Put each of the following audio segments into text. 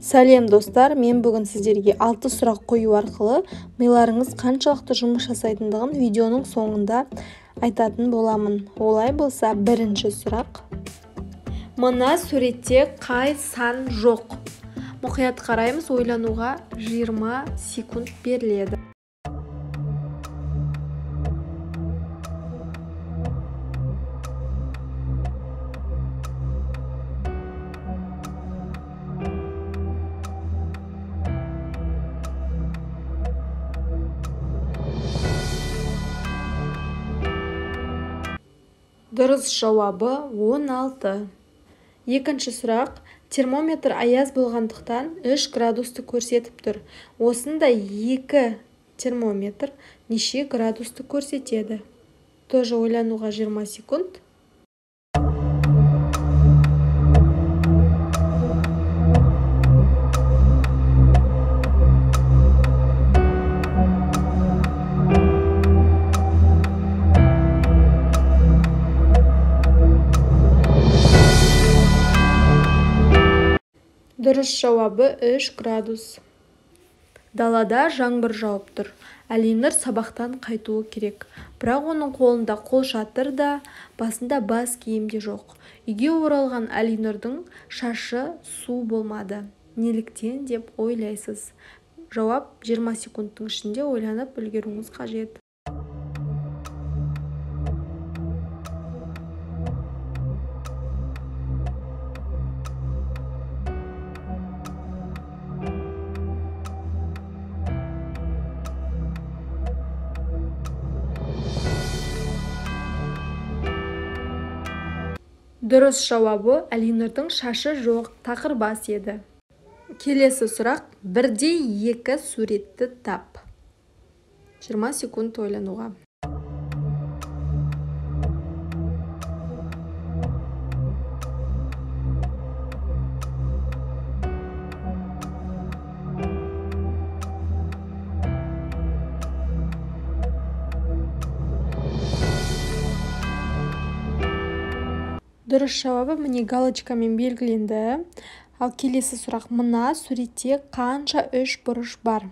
Сәлем достар, мен бүгін сіздерге 6 сұрақ қою арқылы миларыңыз қаншалықты жұмыс жасайтындығын видеоның соңында айтатын боламын. Олай болса, бірінші сұрақ. Мына суретте қай сан жоқ? Мұқият қараймыз, ойлануға 20 секунд беріледі. Дұрыс жауабы 16. Екінші сұрақ. Термометр аяз болғандықтан 3 градусты көрсетіп тұр. Осында 2 термометр неше градусты көрсетеді? Тоже ойлануға 20 секунд. Дұрыс жауабы 3 градус. Далада жаңбыр жауып тұр. Алинұр сабақтан қайтуы керек. Бірақ оның қолында қол шатыр да, басында бас киім де жоқ. Үйге оралған Алинұрдың шашы су болмады. Неліктен деп ойлайсыз? Жауап 20 секундтың ішінде ойланып үлгеруіңіз қажет. Дұрыс жауабы Алинұрдың шашы жоқ, тақыр бас еді. Келесі сұрақ. Бірде 2 суретті тап. 20 секунд ойлануға. Дұрыс жауабы міне галочкамен белгіленді. Ал келесі сұрақ. Мына суретте қанша 3 бұрыш бар?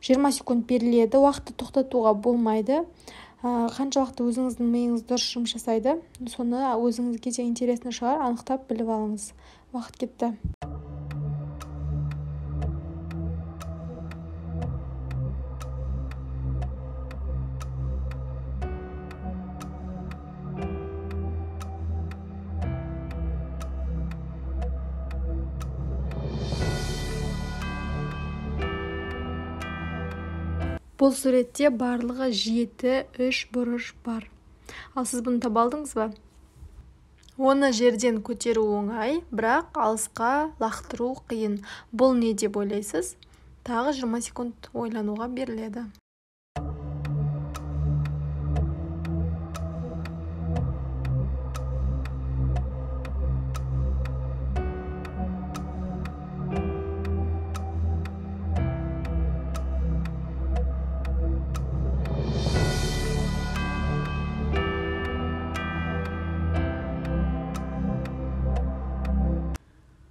20 секунд беріледі. Уақытты тоқтатуға болмайды. Қанша уақытты өзіңіздің миыңыз дұрыс жұмыс жасайды, соны өзіңізге де интересный шығар, анықтап біліп алыңыз. Уақыт кетті. Бұл суретте барлығы 7 3 бұрыш бар. Ал сіз бұны таба алдыңыз ба? Оны жерден көтеру оңай, бірақ алысқа лақтыру қиын. Бұл не деп ойлайсыз? Тағы 20 секунд ойлануға беріледі.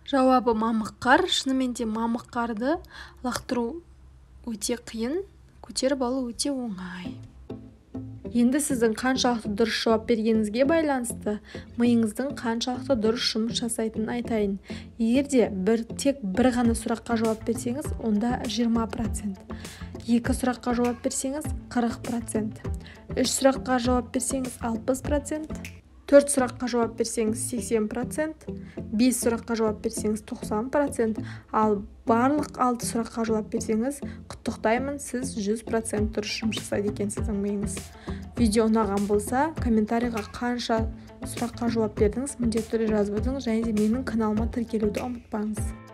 Жауабы мамық қар. Шынымен де мамық қарды лақтыру өте қиын, көтеріп алу өте оңай. Енді сіздің қаншалықты дұрыс жауап бергеніңізге байланысты миыңыздың қаншалықты дұрыс жұмыс жасайтынын айтайын. Егерде тек бір ғана сұраққа жауап берсеңіз, онда 20%. 2 сұраққа жауап берсеңіз, 40%. 3 сұраққа жауап берсеңіз, 60%. 4 сұраққа жауап берсеңіз 80%, 5 сұраққа жауап берсеңіз 90%, ал барлық 6 сұраққа жауап берсеңіз, құттықтаймын, сіз 100% дұрыс жұмыс жасайды екенсіздің миыңыз. Видео ұнаған болса, комментарийға қанша сұраққа жауап бердіңіз, міндетті түрде жазып өтіңіз, және де менің каналыма тіркелуді ұмытпаңыз.